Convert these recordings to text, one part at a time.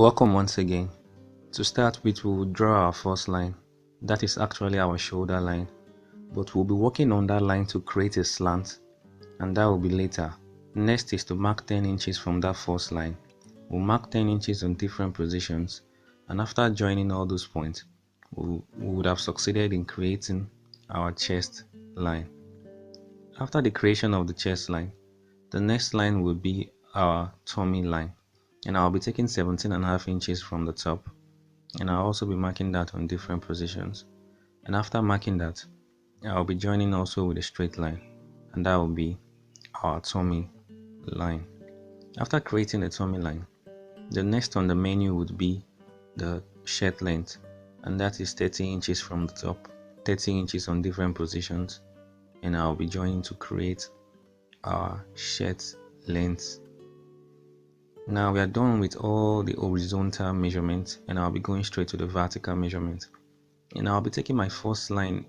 Welcome once again. To start with, we will draw our first line. That is actually our shoulder line, but we'll be working on that line to create a slant, and that will be later. Next is to mark 10 inches from that first line. We'll mark 10 inches on different positions, and after joining all those points, we would have succeeded in creating our chest line. After the creation of the chest line, the next line will be our tummy line, and I'll be taking 17.5 inches from the top, and I'll also be marking that on different positions. And after marking that, I'll be joining also with a straight line, and that will be our tummy line. After creating the tummy line, the next on the menu would be the shirt length, and that is 30 inches from the top, 30 inches on different positions, and I'll be joining to create our shirt length. Now we are done with all the horizontal measurements, and I'll be going straight to the vertical measurement. And I'll be taking my first line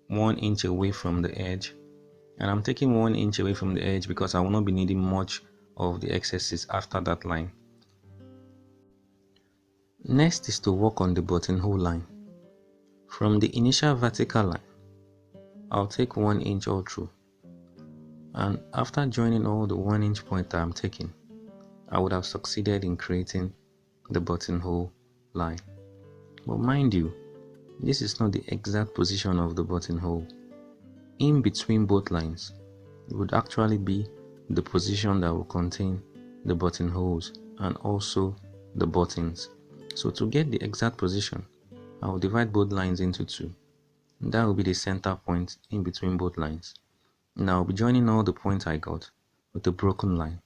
1 inch away from the edge, and I'm taking 1 inch away from the edge because I will not be needing much of the excesses after that line. Next is to work on the buttonhole line. From the initial vertical line, I'll take 1 inch all through, and after joining all the 1 inch point that I'm taking, I would have succeeded in creating the buttonhole line. But mind you, this is not the exact position of the buttonhole. In between both lines, it would actually be the position that will contain the buttonholes and also the buttons. So to get the exact position, I will divide both lines into two. That will be the center point in between both lines. Now I'll be joining all the points I got with a broken line,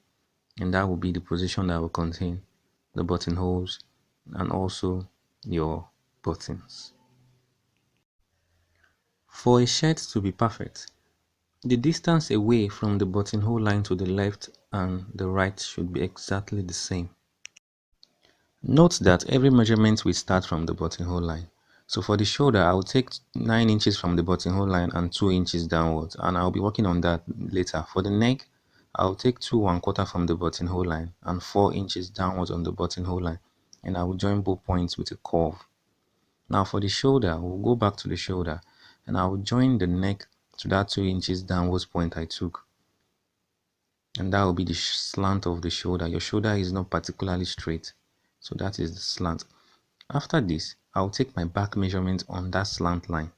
and that will be the position that will contain the buttonholes and also your buttons. For a shirt to be perfect, the distance away from the buttonhole line to the left and the right should be exactly the same. Note that every measurement will start from the buttonhole line. So for the shoulder, I will take 9 inches from the buttonhole line and 2 inches downwards, and I'll be working on that later. For the neck, I'll take 2 1/4 from the buttonhole line and 4 inches downwards on the buttonhole line, and I will join both points with a curve. Now for the shoulder, we'll go back to the shoulder, and I will join the neck to that 2 inches downwards point I took, and that will be the slant of the shoulder. Your shoulder is not particularly straight, so that is the slant. After this, I'll take my back measurement on that slant line.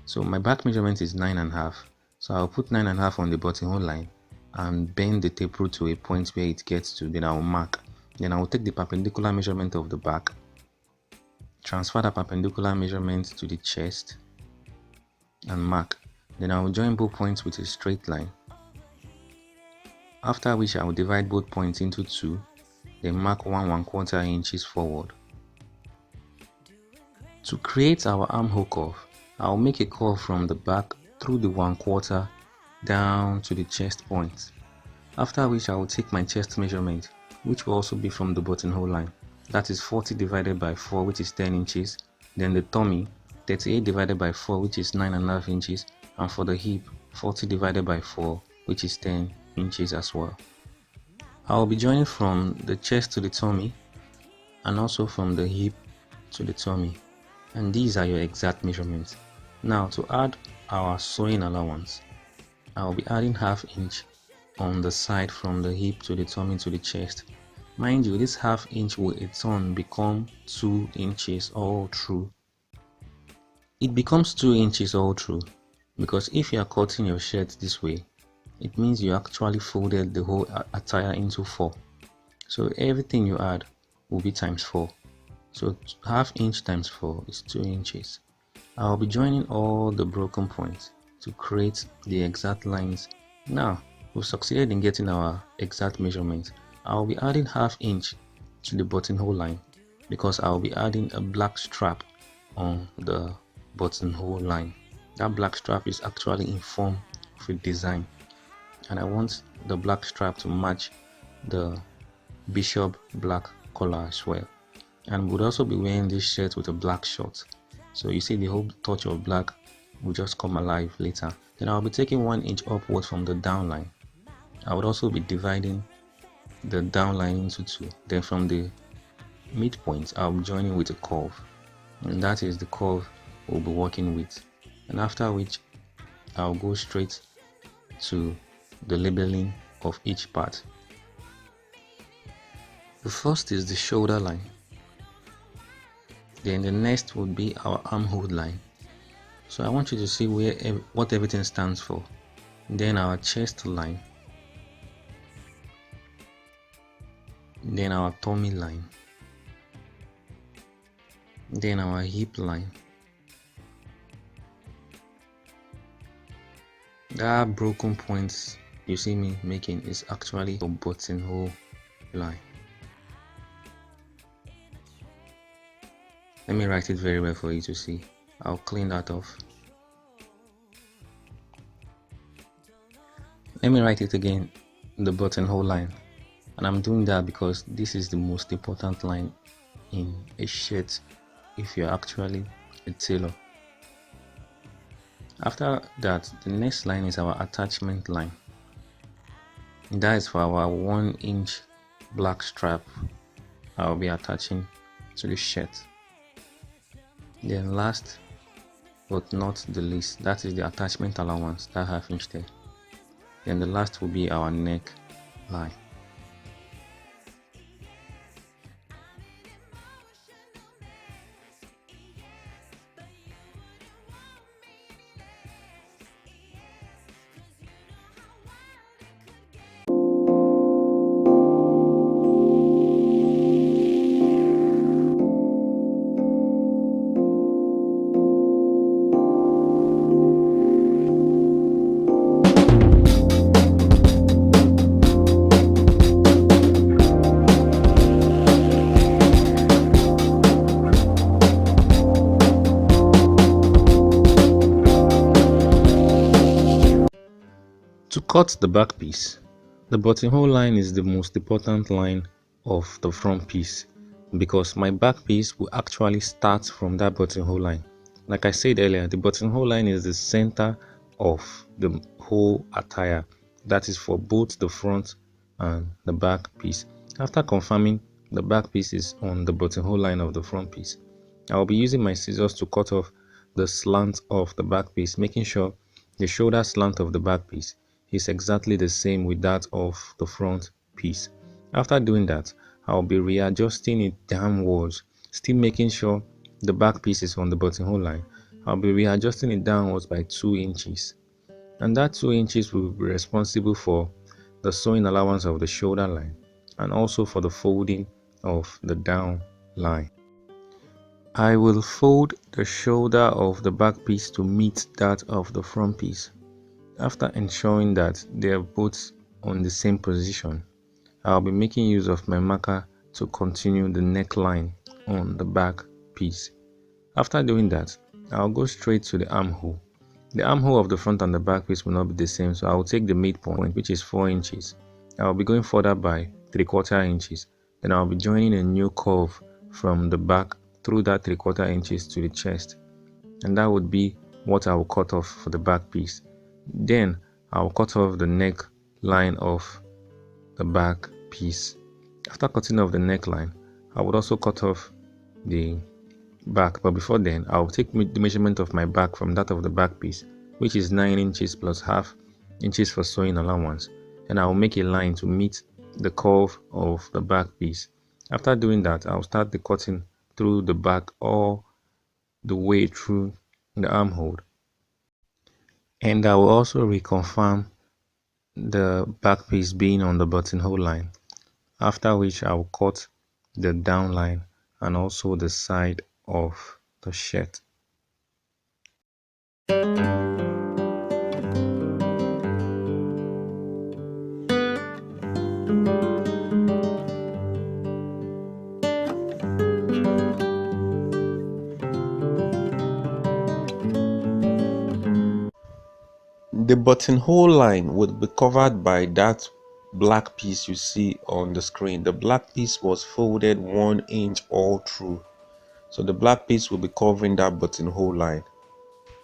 So my back measurement is 9.5. So I'll put 9.5 on the buttonhole line and bend the tape rule to a point where it gets to. Then I'll mark. Then I'll take the perpendicular measurement of the back, transfer the perpendicular measurement to the chest, and mark. Then I will join both points with a straight line. After which I will divide both points into two, then mark 1 1/4 inches forward. To create our armhole curve, I will make a curve from the back through the 1/4 down to the chest point. After which I will take my chest measurement, which will also be from the buttonhole line. That is 40 divided by 4, which is 10 inches. Then the tummy, 38 divided by 4, which is 9.5 inches. And for the hip, 40 divided by 4, which is 10 inches as well. I will be joining from the chest to the tummy and also from the hip to the tummy. And these are your exact measurements. Now to add our sewing allowance, I will be adding 1/2 inch on the side from the hip to the tummy to the chest. Mind you, this 1/2 inch will in turn become 2 inches all through. It becomes 2 inches all through because if you are cutting your shirt this way, it means you actually folded the whole attire into 4. So everything you add will be times 4. So 1/2 inch times 4 is 2 inches. I'll be joining all the broken points to create the exact lines. Now we've succeeded in getting our exact measurement. I'll be adding 1/2 inch to the buttonhole line because I'll be adding a black strap on the buttonhole line. That black strap is actually in form of a design, and I want the black strap to match the bishop black collar as well. And would also be wearing this shirt with a black short, so you see the whole touch of black will just come alive later. Then I'll be taking 1 inch upward from the down line. I would also be dividing the down line into two. Then from the midpoint, I'll be joining with a curve, and that is the curve we'll be working with. And after which, I'll go straight to the labeling of each part. The first is the shoulder line. Then the next would be our armhole line. So I want you to see what everything stands for. Then our chest line. Then our tummy line. Then our hip line. That broken points you see me making is actually a buttonhole line. Let me write it very well for you to see. I'll clean that off. Let me write it again, the buttonhole line. And I'm doing that because this is the most important line in a shirt if you're actually a tailor. After that, the next line is our attachment line. That is for our 1-inch black strap I'll be attaching to the shirt. Then last but not the least, that is the attachment allowance, that 1/2 inch there. Then the last will be our neck line. To cut the back piece, the buttonhole line is the most important line of the front piece because my back piece will actually start from that buttonhole line. Like I said earlier, the buttonhole line is the center of the whole attire. That is for both the front and the back piece. After confirming the back piece is on the buttonhole line of the front piece, I will be using my scissors to cut off the slant of the back piece, making sure the shoulder slant of the back piece is exactly the same with that of the front piece. After doing that, I'll be readjusting it downwards, still making sure the back piece is on the buttonhole line. I'll be readjusting it downwards by 2 inches. And that 2 inches will be responsible for the sewing allowance of the shoulder line and also for the folding of the down line. I will fold the shoulder of the back piece to meet that of the front piece. After ensuring that they are both on the same position, I'll be making use of my marker to continue the neckline on the back piece. After doing that, I'll go straight to the armhole. The armhole of the front and the back piece will not be the same, so I'll take the midpoint, which is 4 inches. I'll be going further by 3/4 inches. Then I'll be joining a new curve from the back through that 3/4 inches to the chest. And that would be what I will cut off for the back piece. Then I'll cut off the neck line of the back piece. After cutting off the neckline, I would also cut off the back, but before then I'll take the measurement of my back from that of the back piece, which is 9 inches plus 1/2 inches for sewing allowance, and I will make a line to meet the curve of the back piece. After doing that, I'll start the cutting through the back all the way through the armhole. And I will also reconfirm the back piece being on the buttonhole line, after which I will cut the down line and also the side of the shirt. The buttonhole line would be covered by that black piece you see on the screen. The black piece was folded 1 inch all through, so the black piece will be covering that buttonhole line.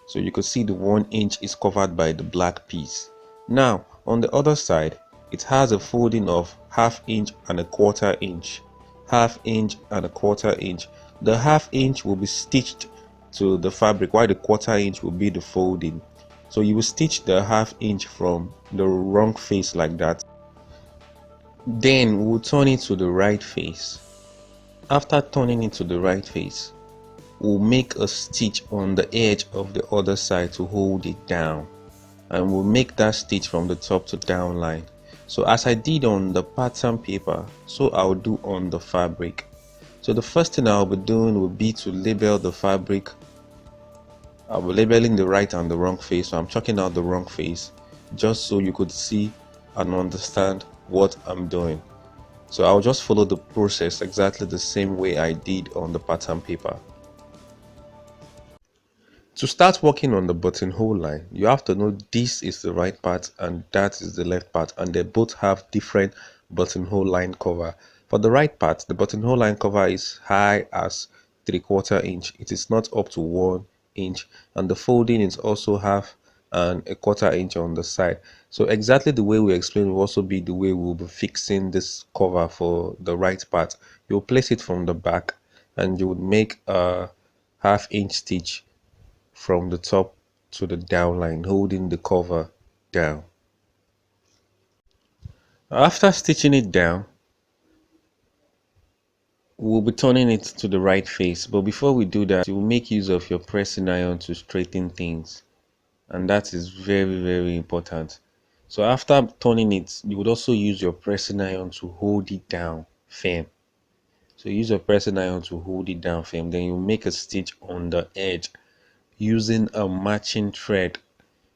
So you can see the 1 inch is covered by the black piece. Now on the other side, it has a folding of 1/2 inch and 1/4 inch. 1/2 inch and 1/4 inch. The 1/2 inch will be stitched to the fabric while the 1/4 inch will be the folding. So you will stitch the 1/2 inch from the wrong face like that. Then we'll turn it to the right face. After turning it to the right face, we'll make a stitch on the edge of the other side to hold it down, and we'll make that stitch from the top to down line. So as I did on the pattern paper, so I'll do on the fabric. So the first thing I'll be doing will be to label the fabric. I'll be labeling the right and the wrong face, so I'm chalking out the wrong face just so you could see and understand what I'm doing. So I'll just follow the process exactly the same way I did on the pattern paper. To start working on the buttonhole line, you have to know this is the right part and that is the left part, and they both have different buttonhole line cover. For the right part, the buttonhole line cover is high as 3/4 inch. It is not up to 1 inch, and the folding is also 1/2 and 1/4 inch on the side. So exactly the way we explained will also be the way we'll be fixing this cover for the right part. You'll place it from the back and you would make a 1/2 inch stitch from the top to the down line, holding the cover down. After stitching it down, we'll be turning it to the right face, but before we do that, you will make use of your pressing iron to straighten things, and that is very important. So after turning it, you would also use your pressing iron to hold it down firm. So use your pressing iron to hold it down firm, then you make a stitch on the edge using a matching thread.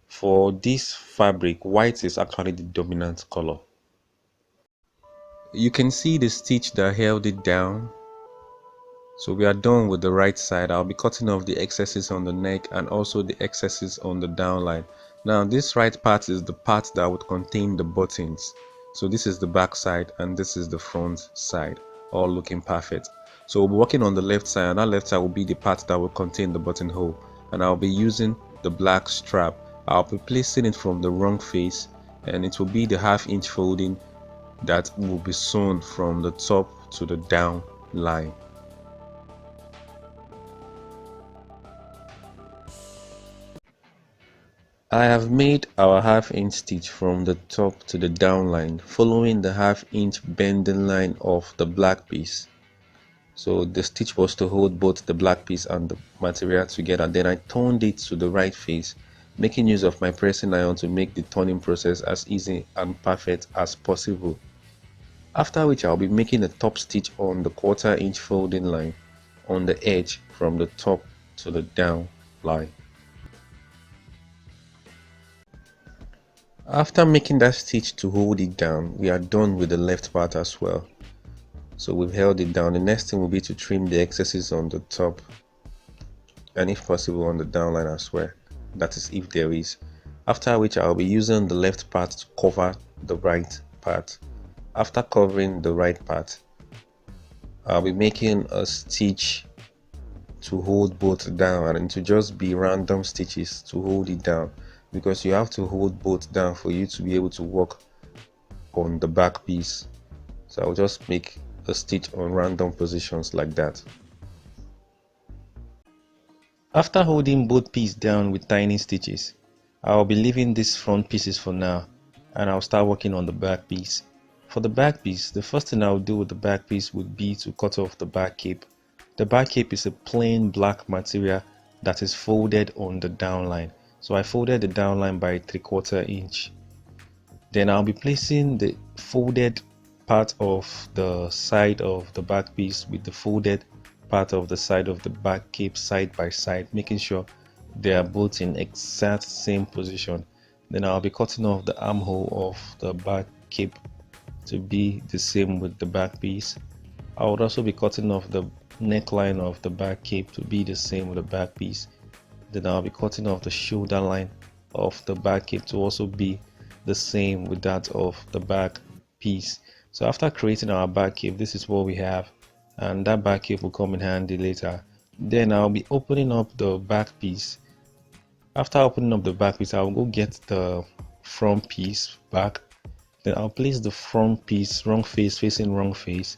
For this fabric, white is actually the dominant color. You can see the stitch that held it down. So we are done with the right side. I'll be cutting off the excesses on the neck and also the excesses on the downline. Now this right part is the part that would contain the buttons. So this is the back side and this is the front side, all looking perfect. So we'll be working on the left side, and that left side will be the part that will contain the buttonhole, and I'll be using the black strap. I'll be placing it from the wrong face, and it will be the 1/2 inch folding that will be sewn from the top to the down line. I have made our 1/2 inch stitch from the top to the down line, following the 1/2 inch bending line of the black piece. So the stitch was to hold both the black piece and the material together. Then I turned it to the right face, making use of my pressing iron to make the turning process as easy and perfect as possible. After which I'll be making a top stitch on the 1/4 inch folding line on the edge from the top to the down line. After making that stitch to hold it down, we are done with the left part as well. So we've held it down. The next thing will be to trim the excesses on the top, and if possible on the downline as well, that is if there is. After which I'll be using the left part to cover the right part. After covering the right part, I'll be making a stitch to hold both down, and to just be random stitches to hold it down, because you have to hold both down for you to be able to work on the back piece. So I'll just make a stitch on random positions like that. After holding both pieces down with tiny stitches, I'll be leaving these front pieces for now, and I'll start working on the back piece. For the back piece, the first thing I'll do with the back piece would be to cut off the back cape. The back cape is a plain black material that is folded on the downline. So I folded the downline by 3/4 inch. Then I'll be placing the folded part of the side of the back piece with the folded part of the side of the back cape side by side, making sure they are both in exact same position. Then I'll be cutting off the armhole of the back cape to be the same with the back piece. I would also be cutting off the neckline of the back cape to be the same with the back piece. Then I'll be cutting off the shoulder line of the back cape to also be the same with that of the back piece. So after creating our back cape, this is what we have, and that back cape will come in handy later. Then I'll be opening up the back piece. After opening up the back piece, I'll go get the front piece back Then I'll place the front piece, wrong face facing wrong face,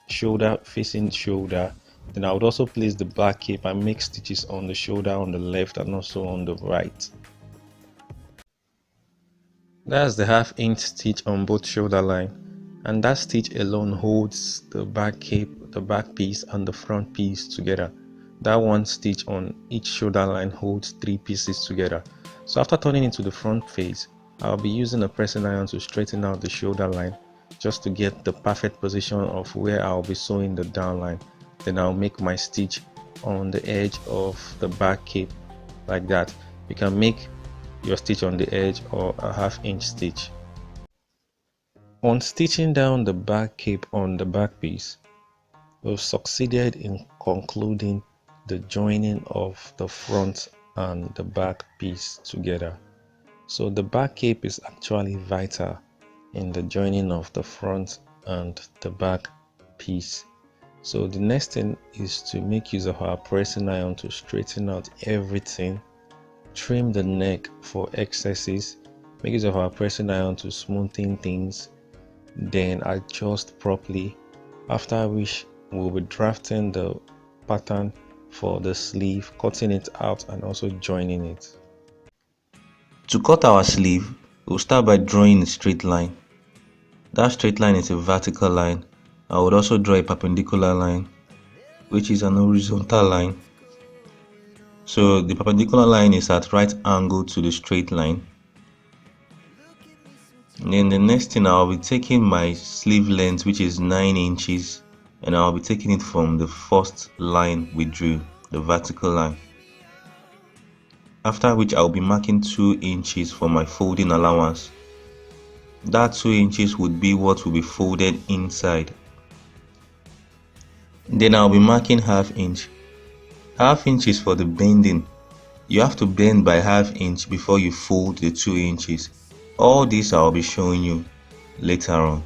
shoulder facing shoulder. Then I would also place the back cape and make stitches on the shoulder on the left and also on the right. That's the half-inch stitch on both shoulder line, and that stitch alone holds the back cape, the back piece and the front piece together. That one stitch on each shoulder line holds three pieces together. So after turning into the front face, I'll be using a pressing iron to straighten out the shoulder line just to get the perfect position of where I'll be sewing the down line. Then I'll make my stitch on the edge of the back cape like that. You can make your stitch on the edge or a half-inch stitch. On stitching down the back cape on the back piece, we've succeeded in concluding the joining of the front and the back piece together. So the back cape is actually vital in the joining of the front and the back piece. So the next thing is to make use of our pressing iron to straighten out everything, trim the neck for excesses, make use of our pressing iron to smoothen things, then adjust properly, after which we'll be drafting the pattern for the sleeve, cutting it out and also joining it. To cut our sleeve, we'll start by drawing a straight line. That straight line is a vertical line. I would also draw a perpendicular line, which is an horizontal line. So the perpendicular line is at right angle to the straight line. And then the next thing, I'll be taking my sleeve length, which is 9 inches, and I'll be taking it from the first line we drew, the vertical line. After which I'll be marking 2 inches for my folding allowance. That 2 inches would be what will be folded inside. Then I'll be marking half inch. Half inch is for the bending. You have to bend by half inch before you fold the 2 inches. All this I'll be showing you later on.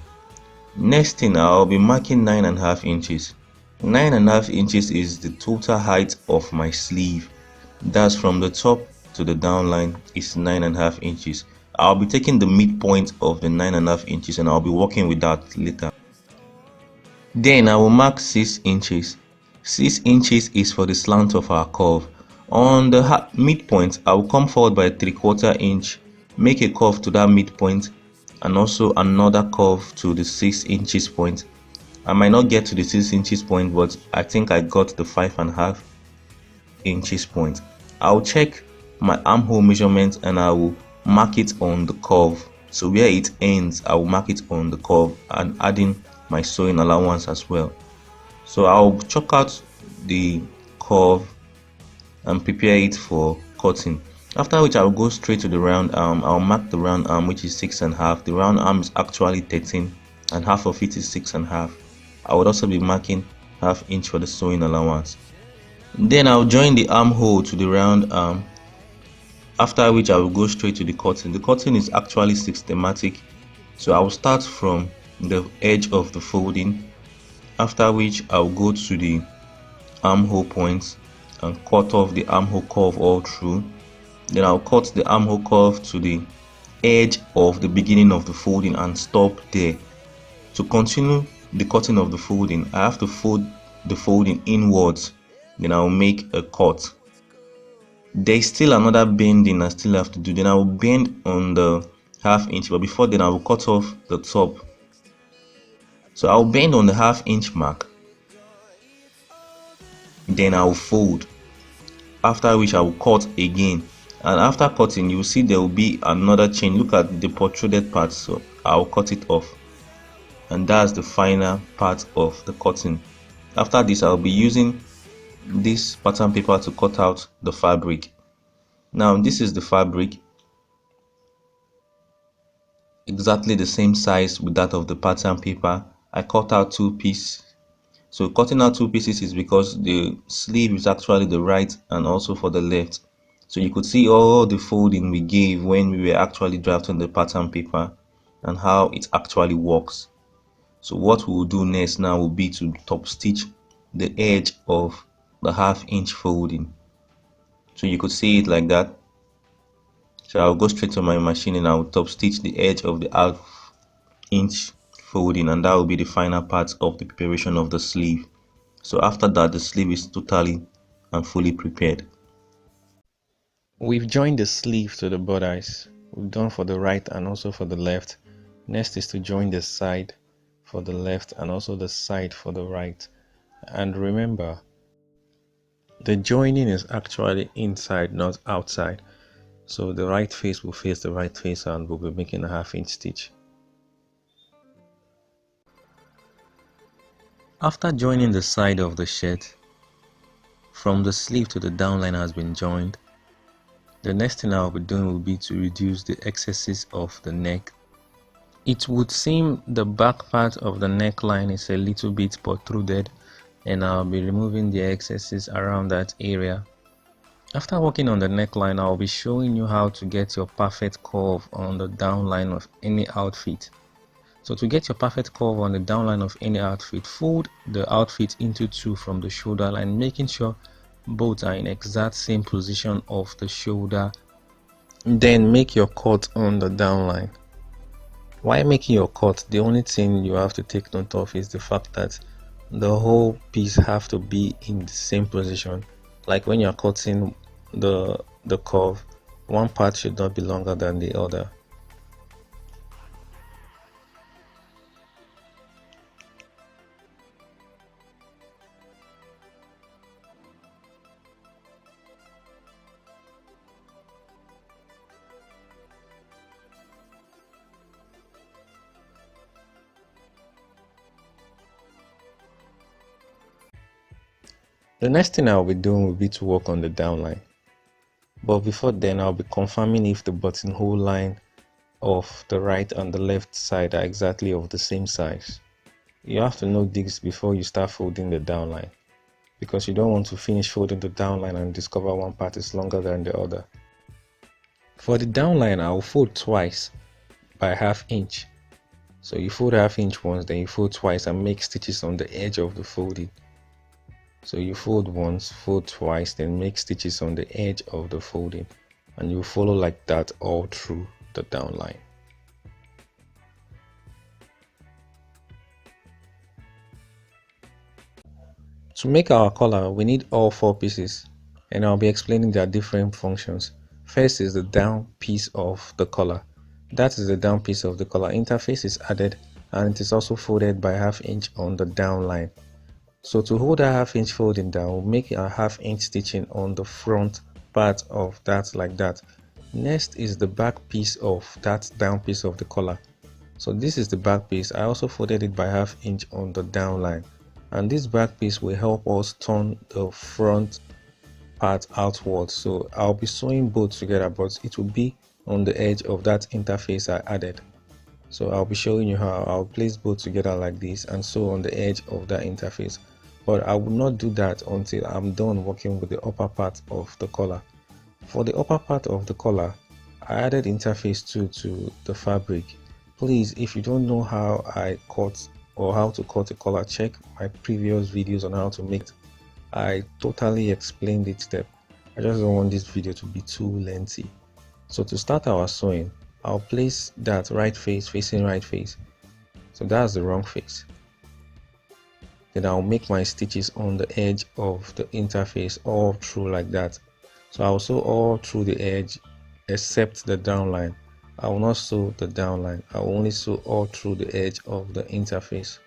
Next thing, I'll be marking 9.5 inches. 9.5 inches is the total height of my sleeve. That's from the top to the down line is 9.5 inches. I'll be taking the midpoint of the 9.5 inches and I'll be working with that later. Then I will mark 6 inches. 6 inches is for the slant of our curve. On the midpoint, I will come forward by 3/4 inch, make a curve to that midpoint and also another curve to the 6 inches point. I might not get to the 6 inches point, but I think I got the 5.5 inches point. I'll check my armhole measurement and I will mark it on the curve. So where it ends, I will mark it on the curve and adding my sewing allowance as well. So I'll chalk out the curve and prepare it for cutting. After which I'll go straight to the round arm. I'll mark the round arm, which is 6.5. The round arm is actually 13 and half of it is 6.5. I would also be marking half inch for the sewing allowance. Then I'll join the armhole to the round arm, after which I will go straight to the cutting. The cutting is actually systematic, so I will start from the edge of the folding, after which I'll go to the armhole points and cut off the armhole curve all through. Then I'll cut the armhole curve to the edge of the beginning of the folding and stop there. To continue the cutting of the folding, I have to fold the folding inwards, then I'll make a cut. There is still another bending I still have to do. Then I will bend on the half inch, but before then I will cut off the top. So I'll bend on the half inch mark, then I'll fold, after which I will cut again, and after cutting you will see there will be another chain. Look at the protruded part, so I'll cut it off, and that's the final part of the cutting. After this, I'll be using this pattern paper to cut out the fabric. Now this is the fabric, exactly the same size with that of the pattern paper. I cut out 2 pieces. So cutting out 2 pieces is because the sleeve is actually the right and also for the left. So you could see all the folding we gave when we were actually drafting the pattern paper and how it actually works. So what we will do next now will be to top stitch the edge of the half inch folding. So you could see it like that. So I'll go straight to my machine and I'll top stitch the edge of the half inch folding, and that will be the final part of the preparation of the sleeve. So after that, the sleeve is totally and fully prepared. We've joined the sleeve to the bodice. We've done for the right and also for the left. Next is to join the side for the left and also the side for the right. And remember, the joining is actually inside, not outside. So the right face will face the right face and we'll be making a 1/2 inch stitch. After joining the side of the shirt, from the sleeve to the downline has been joined, the next thing I'll be doing will be to reduce the excesses of the neck. It would seem the back part of the neckline is a little bit protruded, and I'll be removing the excesses around that area. After working on the neckline, I'll be showing you how to get your perfect curve on the downline of any outfit. So to get your perfect curve on the downline of any outfit, fold the outfit into two from the shoulder line, making sure both are in exact same position of the shoulder. Then make your cut on the downline. While making your cut, the only thing you have to take note of is the fact that the whole piece have to be in the same position. Like when you're cutting the curve, one part should not be longer than the other. The next thing I'll be doing will be to work on the downline. But before then, I'll be confirming if the buttonhole line of the right and the left side are exactly of the same size. You have to know this before you start folding the downline, because you don't want to finish folding the downline and discover one part is longer than the other. For the downline, I'll fold twice by 1/2 inch. So you fold 1/2 inch once, then you fold twice and make stitches on the edge of the folding. So you fold once, fold twice, then make stitches on the edge of the folding, and you follow like that all through the downline. To make our collar, we need all 4 pieces, and I'll be explaining their different functions. First is the down piece of the collar. That is the down piece of the collar. Interface is added and it is also folded by 1/2 inch on the down line. So to hold a 1/2 inch folding down, we'll make a 1/2 inch stitching on the front part of that like that. Next is the back piece of that down piece of the collar. So this is the back piece. I also folded it by 1/2 inch on the down line, and this back piece will help us turn the front part outwards. So I'll be sewing both together, but it will be on the edge of that interface I added. So I'll be showing you how I'll place both together like this and sew on the edge of that interface. But I will not do that until I'm done working with the upper part of the collar. For the upper part of the collar, I added interface 2 to the fabric. Please, if you don't know how I cut or how to cut a collar, check my previous videos on how to make it. I totally explained it step. I just don't want this video to be too lengthy. So to start our sewing, I'll place that right face facing right face. So that's the wrong face. Then I'll make my stitches on the edge of the interface all through like that. So I'll sew all through the edge except the downline. I will not sew the downline. I will only sew all through the edge of the interface.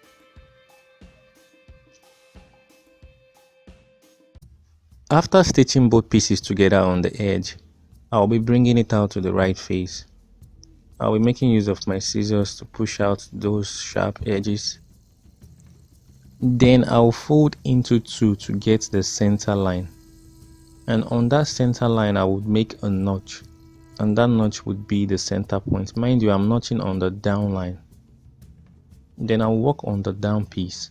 After stitching both pieces together on the edge, I'll be bringing it out to the right face. I'll be making use of my scissors to push out those sharp edges. Then I'll fold into 2 to get the center line. And on that center line, I would make a notch. And that notch would be the center point. Mind you, I'm notching on the down line. Then I'll work on the down piece.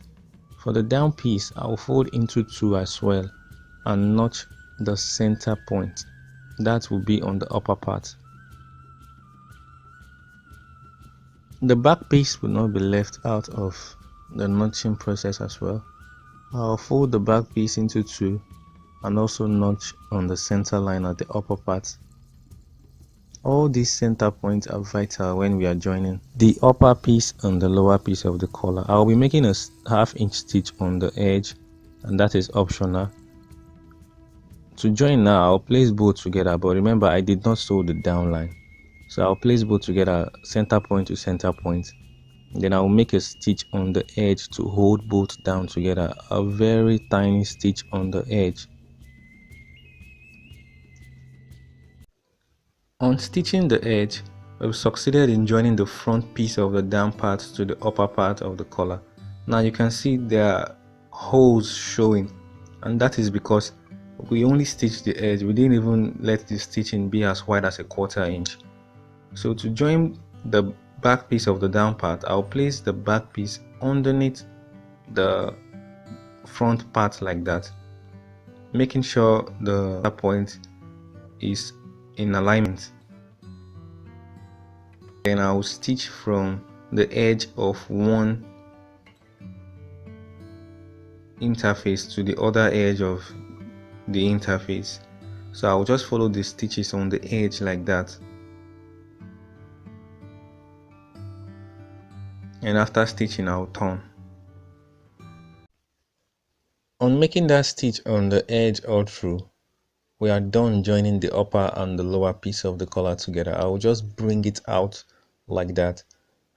For the down piece, I'll fold into 2 as well and notch the center point. That will be on the upper part. The back piece will not be left out of the notching process as well. I'll fold the back piece into 2 and also notch on the center line at the upper part. All these center points are vital when we are joining the upper piece and the lower piece of the collar. I'll be making a half-inch stitch on the edge, and that is optional. To join now, I'll place both together, but remember I did not sew the down line. So I'll place both together, center point to center point. Then I'll make a stitch on the edge to hold both down together, a very tiny stitch on the edge. On stitching the edge, we've succeeded in joining the front piece of the down part to the upper part of the collar. Now you can see there are holes showing, and that is because we only stitched the edge. We didn't even let the stitching be as wide as a 1/4 inch. So to join the back piece of the down part, I'll place the back piece underneath the front part like that, making sure the point is in alignment. Then I'll stitch from the edge of one interface to the other edge of the interface. So I'll just follow the stitches on the edge like that. And after stitching, I'll turn. On making that stitch on the edge all through, we are done joining the upper and the lower piece of the collar together. I will just bring it out like that,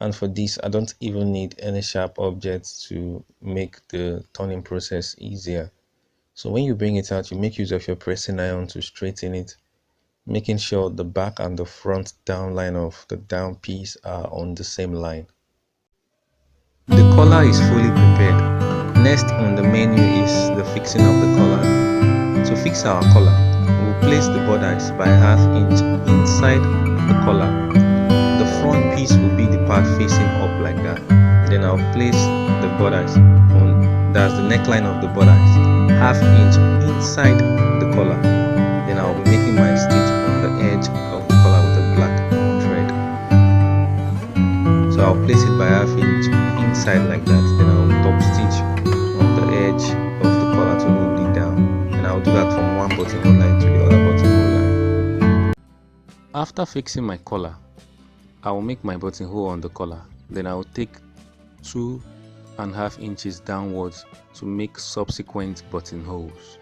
and for this I don't even need any sharp objects to make the turning process easier. So when you bring it out, you make use of your pressing iron to straighten it, making sure the back and the front down line of the down piece are on the same line. The collar is fully prepared. Next on the menu is the fixing of the collar. To fix our collar, we'll place the borders by 1/2 inch inside the collar. The front piece will be the part facing up like that. Then I'll place the borders on, that's the neckline of the borders, 1/2 inch inside the collar. Then I'll be making my stitch on the edge of the collar with a black thread. So I'll place it by 1/2 inch inside like that. Then I'll top stitch on the edge of the collar to hold it down. And I'll do that from one buttonhole line to the other buttonhole line. After fixing my collar, I will make my buttonhole on the collar. Then I will take 2.5 inches downwards to make subsequent buttonholes.